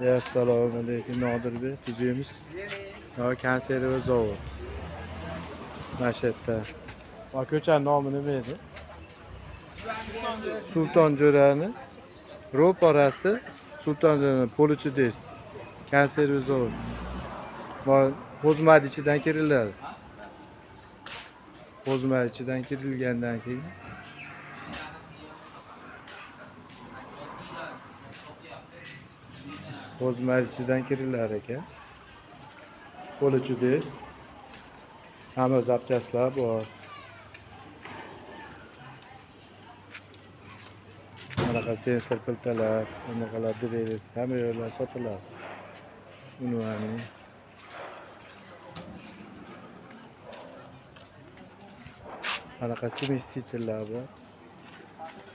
Assalomu alaykum Nodirbek, tuzuymiz. Konserva zavod. Mana shu yerda. Va ko'chaning nomi nima edi? Sulton Jo'rani ro'parasi Sulton Jo'rani Polichides. Konserva zavod. Va o'zmad ichidan kiriladi. O'zmad ichidan kirilgandan keyin o'zmad ichidan kirilar ekan. Polichides. Hamma zapchastlar bor. Bunaqa sensor piltalar, bunaqalar direler, hamma yo'llar sotiladi. Unvani. Bunaqa semestitrlar bor.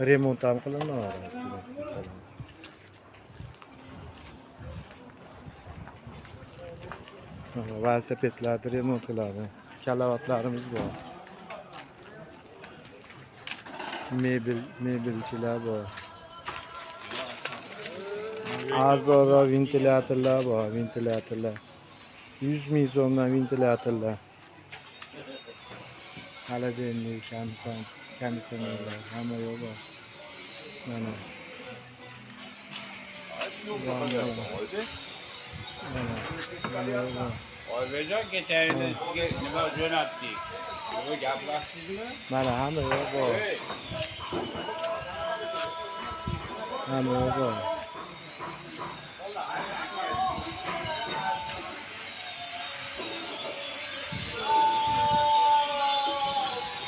Remont ham qilinadi semestitrlar. Velosipedlarni remont qiladi. Kalavatlarimiz bor. Mebelchilar bor. Arzonroq ventilyatorlar bor, ventilyatorlar. 100 ming so'mdan ventilyatorlar. Xolodilnik, konditsionerlar, hamma yo'q bor. Mana. Oybejon kechagina sizga nima jo'natdik? Bu gaplashdingmi? Mana hamma yo'q bor. Hamma yo'q bor.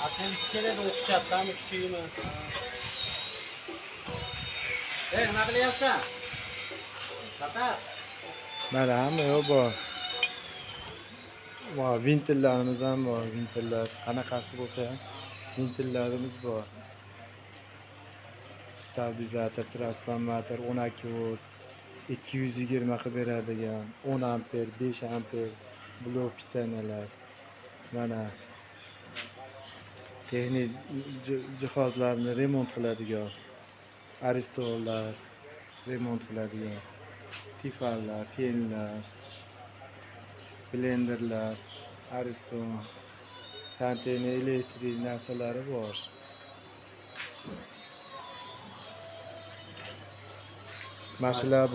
Akamiz keladi o'qishyaptimi, kichigimi? Nima qilyapsan? Tatar. Mana hamma yo'q bor. Va ventillarimiz ham bor, ventillar. Qanaqasi bo'lsa ham ventillarimiz bor. Stabilizator, transformator 12 volt, 220 qilib beradigan 10 amper, 5 amper blok pitanalar. Mana texnik jihozlarni remont qiladigan aristollar, remont qiladigan tifallar, fenlar, blenderlar, ariston, santena elektrik narsalari bor. Mashinalar